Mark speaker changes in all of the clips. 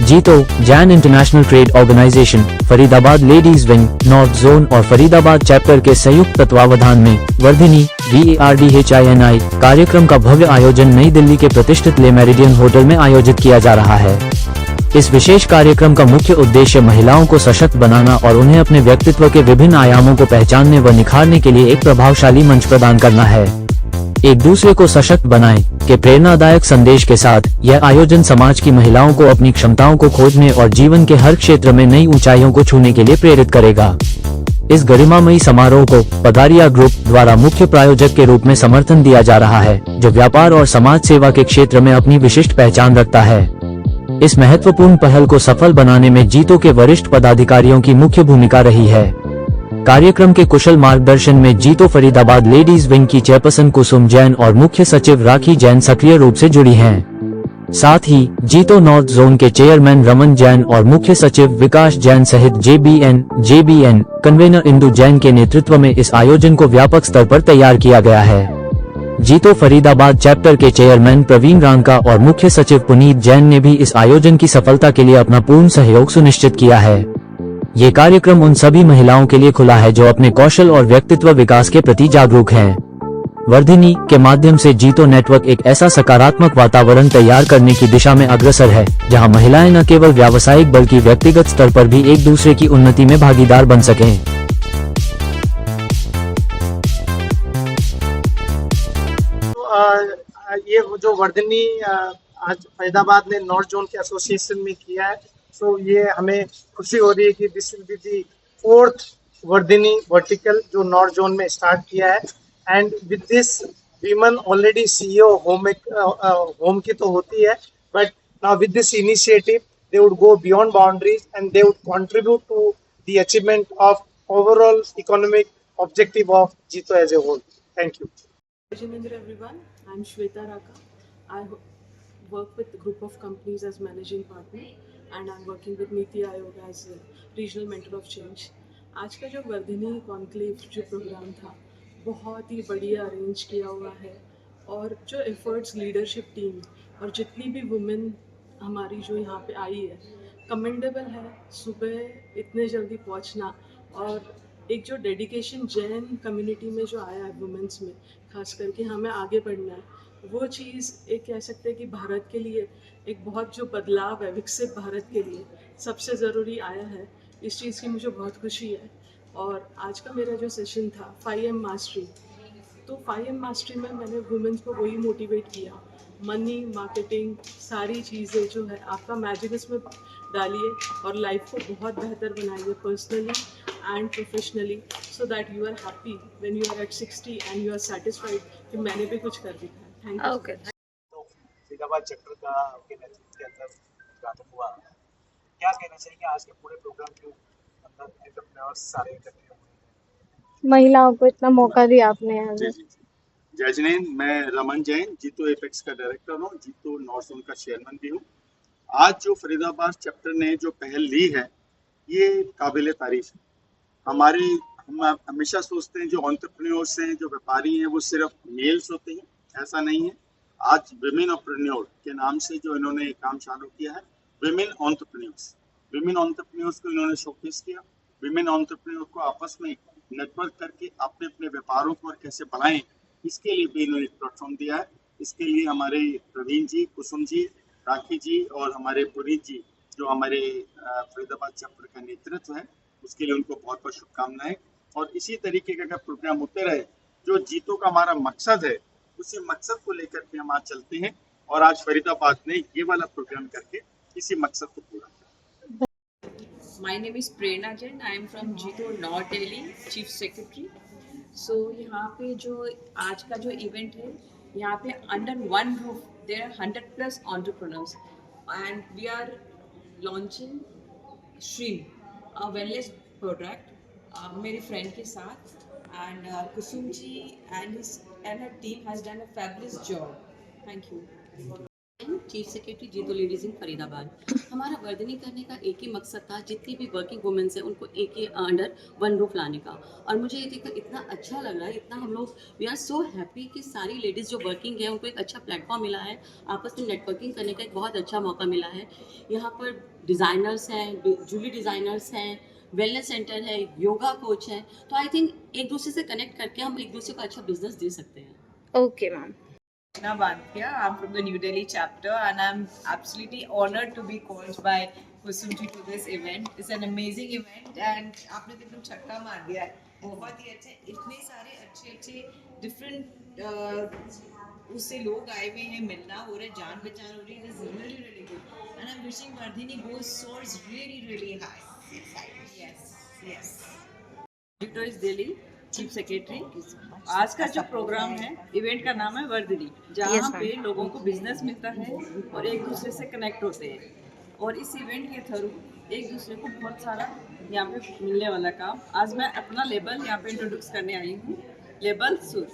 Speaker 1: जीतो Jain international trade organisation, Faridabad ladies wing, north zone और Faridabad chapter के संयुक्त तत्वावधान में वर्धिनी VARDHINI कार्यक्रम का भव्य आयोजन नई दिल्ली के प्रतिष्ठित ले मेरिडियन होटल में आयोजित किया जा रहा है। इस विशेष कार्यक्रम का मुख्य उद्देश्य महिलाओं को सशक्त बनाना और उन्हें अपने व्यक्तित्व के विभिन्न आयामों को पहचानने व निखारने के लिए एक प्रभावशाली मंच प्रदान करना है। एक दूसरे को सशक्त बनाएं के प्रेरणादायक संदेश के साथ यह आयोजन समाज की महिलाओं को अपनी क्षमताओं को खोजने और जीवन के हर क्षेत्र में नई ऊंचाइयों को छूने के लिए प्रेरित करेगा। इस गरिमामयी समारोह को पदारिया ग्रुप द्वारा मुख्य प्रायोजक के रूप में समर्थन दिया जा रहा है, जो व्यापार और समाज सेवा के क्षेत्र में अपनी विशिष्ट पहचान रखता है। इस महत्वपूर्ण पहल को सफल बनाने में जीतो के वरिष्ठ पदाधिकारियों की मुख्य भूमिका रही है। कार्यक्रम के कुशल मार्गदर्शन में जीतो फरीदाबाद लेडीज विंग की चेयरपर्सन कुसुम जैन और मुख्य सचिव राखी जैन सक्रिय रूप से जुड़ी हैं। साथ ही जीतो नॉर्थ जोन के चेयरमैन रमन जैन और मुख्य सचिव विकास जैन सहित JBN कन्वेनर इंदु जैन के नेतृत्व में इस आयोजन को व्यापक स्तर पर तैयार किया गया है। जीतो फरीदाबाद चैप्टर के चेयरमैन प्रवीण रांका और मुख्य सचिव पुनीत जैन ने भी इस आयोजन की सफलता के लिए अपना पूर्ण सहयोग सुनिश्चित किया है। ये कार्यक्रम उन सभी महिलाओं के लिए खुला है जो अपने कौशल और व्यक्तित्व विकास के प्रति जागरूक हैं। वर्धिनी के माध्यम से जीतो नेटवर्क एक ऐसा सकारात्मक वातावरण तैयार करने की दिशा में अग्रसर है, जहां महिलाएं न केवल व्यावसायिक बल्कि व्यक्तिगत स्तर पर भी एक दूसरे की उन्नति में भागीदार बन सकें।
Speaker 2: ये जो वर्धिनी आज फरीदाबाद ने नॉर्थ जोन के एसोसिएशन में किया है, सो ये हमें खुशी हो रही है कि this will be the 4th Vardhini vertical जो नॉर्थ जोन में स्टार्ट किया है। And with this women already CEO home की तो होती है, but now with this initiative they would go beyond boundaries and they would contribute to the achievement of overall economic objective of JITO as a whole. Thank you.
Speaker 3: Rajendra everyone, I'm Shweta Raka. I work with a group of companies as managing partner and I'm working with Niti Aayog as a regional mentor of change. आज का जो Vardhini conclave जो programme था बहुत ही बढ़िया arrange किया हुआ है और जो एफर्ट्स लीडरशिप टीम और जितनी भी वुमेन हमारी जो यहाँ पे आई है कमेंडेबल है। सुबह इतने जल्दी पहुँचना और एक जो डेडिकेशन जैन कम्युनिटी में जो आया है वुमेन्स में, खास करके हमें आगे बढ़ना है, वो चीज़ एक कह सकते हैं कि भारत के लिए एक बहुत जो बदलाव है विकसित भारत के लिए सबसे ज़रूरी आया है। इस चीज़ की मुझे बहुत खुशी है। और आज का मेरा जो सेशन था 5M मास्टरी, तो 5M मास्टरी में मैंने वुमेन्स को वही मोटिवेट किया, मनी मार्केटिंग सारी चीज़ें जो है आपका मैजिक इसमें डालिए और लाइफ को बहुत बेहतर बनाइए personally and professionally, so that you are happy when you are at 60 and you are satisfied कि मैंने भी कुछ कर दिया। Thank you.
Speaker 2: ओके। तो फरीदाबाद चैप्टर का आपके नेतृत्व के अंदर उद्घाटन हुआ, क्या कहना चाहिए आज के पूरे प्रोग्राम के अंदर एंटरप्रेन्योर्स सारे इकट्ठे हुए,
Speaker 4: महिलाओं को इतना मौका दिया आपने यहाँ पे।
Speaker 5: जय जिनेंद्र, मैं रमन जैन जीतो एपेक्स का डायरेक्टर हूँ, जीतो नॉर्थ जोन का चेयरमैन भी हूँ। आज जो फरीदाबाद चैप्टर ने जो पहल ली है ये काबिल तारीफ है। हम हमेशा सोचते हैं जो एंटरप्रेन्योर्स हैं, जो व्यापारी हैं, वो सिर्फ मेल्स होते हैं, ऐसा नहीं है। आज विमेन एंटरप्रेन्योर के नाम से जो इन्होंने काम चालू किया है, विमेन एंटरप्रेन्योर्स को इन्होंने शोकेस किया। विमेन एंटरप्रेन्योर को आपस में नेटवर्क करके अपने अपने व्यापारों को और कैसे बढ़ाएं, इसके लिए भी इन्होंने एक प्लेटफॉर्म दिया है। इसके लिए हमारे प्रवीण जी, कुसुम जी, राखी जी और हमारे पुनीत जी जो हमारे फरीदाबाद चैप्टर का नेतृत्व है, उसके लिए उनको बहुत बहुत शुभकामनाएं। और इसी तरीके के अगर प्रोग्राम होते रहे, जो जीतो का हमारा मकसद है, उसी मकसद को लेकर के हम आज चलते हैं और आज फरीदाबाद ने ये वाला प्रोग्राम करके इसी मकसद को पूरा किया।
Speaker 6: My name is Prerna Jain. I am from Jito North Delhi, Chief Secretary. So यहाँ पे जो आज का जो इवेंट है, यहाँ पे under one roof there are 100+ entrepreneurs and we are launching Shreem, a wellness product, मेरी friend के साथ, and Kusum ji and her team has done a fabulous job. Thank you.
Speaker 7: Chief secretary जीतो ladies in Faridabad. हमारा वर्धनी करने का एक ही मकसद था, जितनी भी वर्किंग वुमेन्स हैं उनको एक ही अंडर वन रूफ लाने का। और मुझे ये देखकर इतना अच्छा लग रहा है, इतना हम लोग वी आर सो हैप्पी कि सारी लेडीज़ जो वर्किंग है उनको एक अच्छा प्लेटफॉर्म मिला है, आपस में नेटवर्किंग करने का एक बहुत अच्छा मौका मिला है। यहाँ पर डिज़ाइनर्स हैं, ज्वेलरी डिज़ाइनर्स हैं, वेलनेस सेंटर है, योगा कोच है, तो आई थिंक एक दूसरे से कनेक्ट करके हम एक दूसरे को अच्छा बिजनेस दे सकते हैं।
Speaker 4: Okay ma'am.
Speaker 8: Krishna Bandhya. I'm from the New Delhi chapter, and I'm absolutely honored to be called by Kusumji to this event. It's an amazing event, and आपने तो एकदम छक्का मार दिया है, बहुत ही अच्छे, इतने सारे अच्छे डिफरेंट उससे लोग आए हुए हैं, मिलना हो रहा है, जान पहचान हो रही है, it's really really good, and I'm wishing Vardhini soars really high. Yes.
Speaker 6: जीतो इस दिल्ली चीफ सेक्रेटरी। आज का जो प्रोग्राम है, इवेंट का नाम है वर्धनी, जहाँ पे लोगों को बिजनेस मिलता है और एक दूसरे से कनेक्ट होते हैं। और इस इवेंट के थ्रू एक दूसरे को बहुत सारा यहाँ पे मिलने वाला काम। आज मैं अपना लेबल यहाँ पे इंट्रोड्यूस करने आई हूँ, लेबल सुर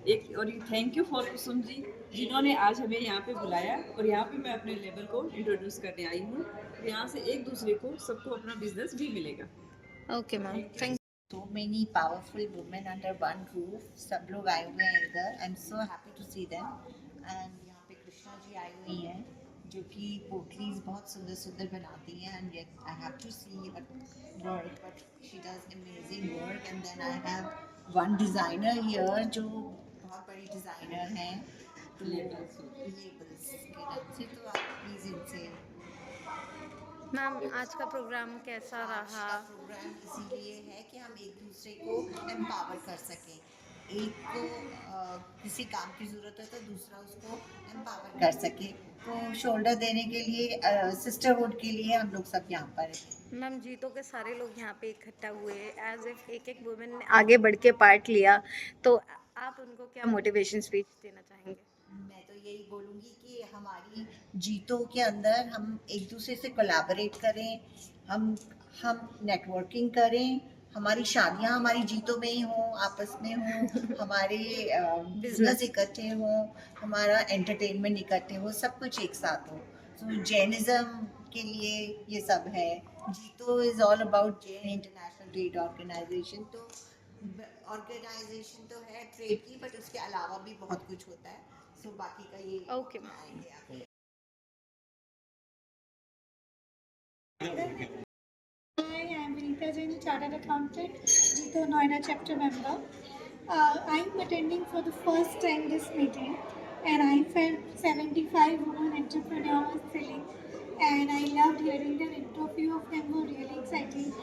Speaker 6: एक। और thank you for Kusum ji, जिन्होंने आज हमें यहाँ पे बुलाया, और यहाँ पे मैं अपने लेबल को इंट्रोड्यूस करने आई हूँ। यहाँ से एक दूसरे को सबको अपना बिजनेस भी मिलेगा।
Speaker 4: Okay ma'am, thank
Speaker 9: So many powerful women under one roof. सब लोग आए हुए हैं इधर. I'm so happy to see them. And यहाँ पे कृष्णा जी आई हुई हैं, जो कि पोटलीज बहुत सुंदर बनाती हैं. And yet I have to see her work, but she does amazing work. And then I have one designer here, जो बहुत बड़ी डिज़ाइनर हैं. लेबल्स के नाम से, तो आप प्लीज़ इनसे।
Speaker 4: मैम, आज का प्रोग्राम कैसा रहा?
Speaker 9: प्रोग्राम इसीलिए है कि हम एक दूसरे को एम्पावर कर सकें। एक को किसी काम की ज़रूरत है तो दूसरा उसको एम्पावर कर सके, तो शोल्डर देने के लिए, सिस्टरहुड के लिए हम लोग सब यहाँ पर हैं।
Speaker 4: मैम, जीतो के सारे लोग यहाँ पे इकट्ठा हुए एज इफ एक वुमेन ने आगे बढ़ के पार्ट लिया, तो आप उनको क्या मोटिवेशन स्पीच देना चाहेंगे?
Speaker 9: मैं तो यही बोलूँगी कि हमारी जीतों के अंदर हम एक दूसरे से कोलैबोरेट करें, हम नेटवर्किंग करें, हमारी शादियां हमारी जीतों में ही हों, आपस में हों, हमारे बिजनेस इकट्ठे हों, हमारा एंटरटेनमेंट इकट्ठे हो, सब कुछ एक साथ हो। तो जैनिज़्म के लिए ये सब है। JITO is all about Jain international trade organisation. तो ऑर्गेनाइजेशन तो है ट्रेड की, बट उसके अलावा भी बहुत कुछ होता है। सो बाकी का ये
Speaker 4: okay ma'am.
Speaker 10: Hi, I'm Vinita Jain, Chartered Accountant, Jito Noida chapter member. I'm attending for the first time this meeting, and I felt 75 women entrepreneurs selling, and I loved hearing their interview of them were really exciting.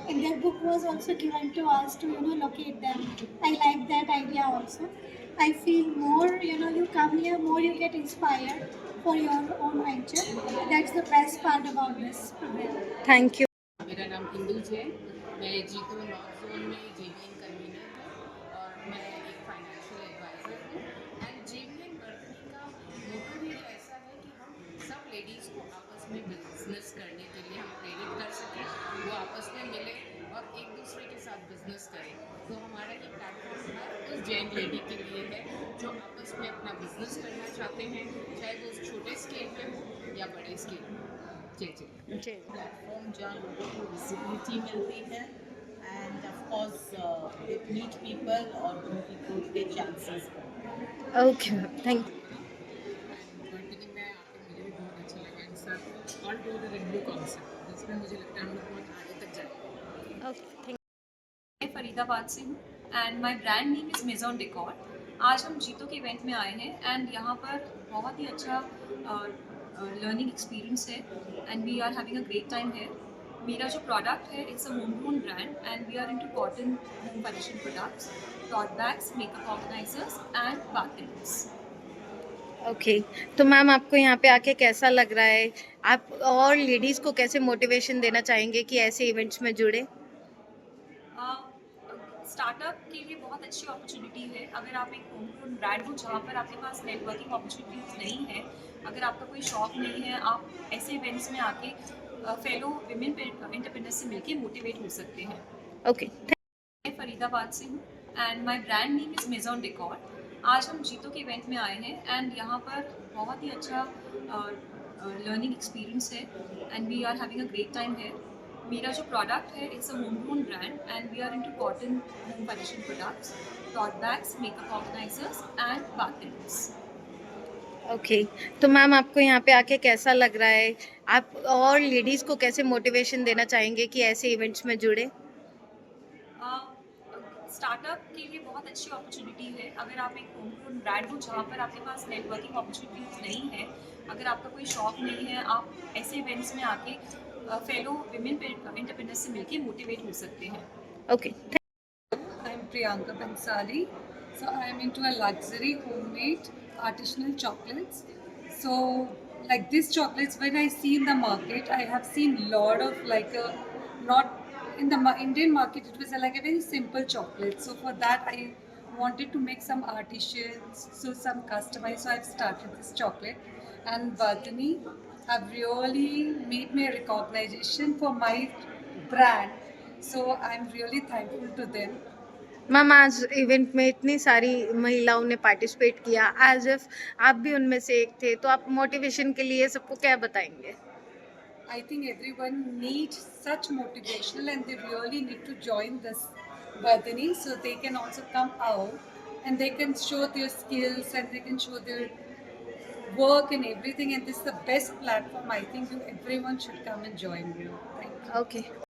Speaker 10: And their book was also given to us to locate them. I like that idea also. I feel more you come here, more you get inspired for your own venture. That's the best part about this program.
Speaker 4: Thank you.
Speaker 11: मेरा नाम इंदु जैन, मैं जीतो north zone में JBN convener हूँ और मैं एक financial adviser हूँ। एंड जेबीएन वर्धनी का मोटो भी ऐसा है कि हम सब लेडीज़ को आपस में बिजनेस करने के लिए हम प्रेरित कर सकें, वो आपस में मिले और एक दूसरे के साथ बिजनेस करें। तो हमारा ये प्लेटफॉर्म है उस जैन लेडी के लिए है जो आपस में अपना बिजनेस करना चाहते हैं, चाहे वो छोटे स्केल पे हो या बड़े स्केल पे। जी
Speaker 9: प्लेटफॉर्म जहाँ लोगों को विजिबिलिटी मिलती है, and of course they meet people और उनकी ग्रोथ के chances.
Speaker 4: Okay, thank you.
Speaker 11: Vardhani में आके मुझे भी बहुत अच्छा लगा। इन सब all to the regular concept, जिसमें मुझे लगता है हम लोग बहुत आगे तक जाएंगे।
Speaker 4: ओके, थैंक
Speaker 3: मैं फरीदाबाद से हूँ and my brand name is Mezon Decor. आज हम जीतो के इवेंट में आए हैं एंड यहाँ पर बहुत ही अच्छा लर्निंग एक्सपीरियंस है and we are having a great time है। मेरा जो प्रोडक्ट है it's a home grown brand and we are into cotton home furnishing products, tote bags, makeup organisers and bathrooms.
Speaker 4: Okay, तो मैम आपको यहाँ पे आके कैसा लग रहा है? आप और लेडीज़ को कैसे मोटिवेशन देना चाहेंगे कि ऐसे इवेंट्स में जुड़े?
Speaker 3: स्टार्टअप के लिए बहुत अच्छी अपॉर्चुनिटी है। अगर आप एक होम ग्रोन ब्रांड हो जहाँ पर आपके पास नेटवर्किंग अपॉर्चुनिटीज नहीं है, अगर आपका कोई शॉप नहीं है, आप ऐसे इवेंट्स में आके फेलो विमेन एंटरप्रेन्योर्स से मिलके मोटिवेट हो सकते हैं।
Speaker 4: ओके,
Speaker 3: मैं फरीदाबाद से हूँ and my brand name is Mezon Decor.
Speaker 12: आज हम जीतो के इवेंट में आए हैं एंड यहाँ पर बहुत ही अच्छा लर्निंग एक्सपीरियंस है and we are having a great time है। मेरा जो प्रोडक्ट है it's a home grown brand and we are into cotton home furnishing products, cloth bags, makeup organisers and baskets.
Speaker 4: Okay, तो मैम आपको यहाँ पे आके कैसा लग रहा है? आप और लेडीज़ को कैसे मोटिवेशन देना चाहेंगे कि ऐसे इवेंट्स में जुड़े?
Speaker 12: स्टार्टअप के लिए बहुत अच्छी अपॉर्चुनिटी है। अगर आप एक होम ग्रोन ब्रांड हो जहाँ पर आपके पास नेटवर्किंग अपॉर्चुनिटीज नहीं है, अगर आपका कोई शॉप नहीं है, आप ऐसे इवेंट्स में आके फेलो विमेन एंटरप्रेन्योर्स से मिलके मोटिवेट हो सकते हैं।
Speaker 4: Okay.
Speaker 13: I'm Priyanka Bansali. So I am into a luxury homemade artisanal chocolates. So like these chocolates, when I see in the market, I have seen lot of like a not in the Indian market. It was like a very simple chocolate. So for that, I wanted to make some artisans, so some customized. So I've started this chocolate, and Vardhani have really made me a recognition for my brand. So I'm really thankful to them.
Speaker 4: Ma'am आज event में इतनी सारी महिलाओं ने participate किया, as if आप भी उनमें से एक थे, तो आप मोटिवेशन के लिए सबको क्या बताएंगे?
Speaker 13: I think everyone needs such motivational and they really need to join this Vardhani so they can also come out and they can show their skills and they can show their work and everything, and this is the best platform. I think everyone should come and join you. Thank you.
Speaker 4: Okay.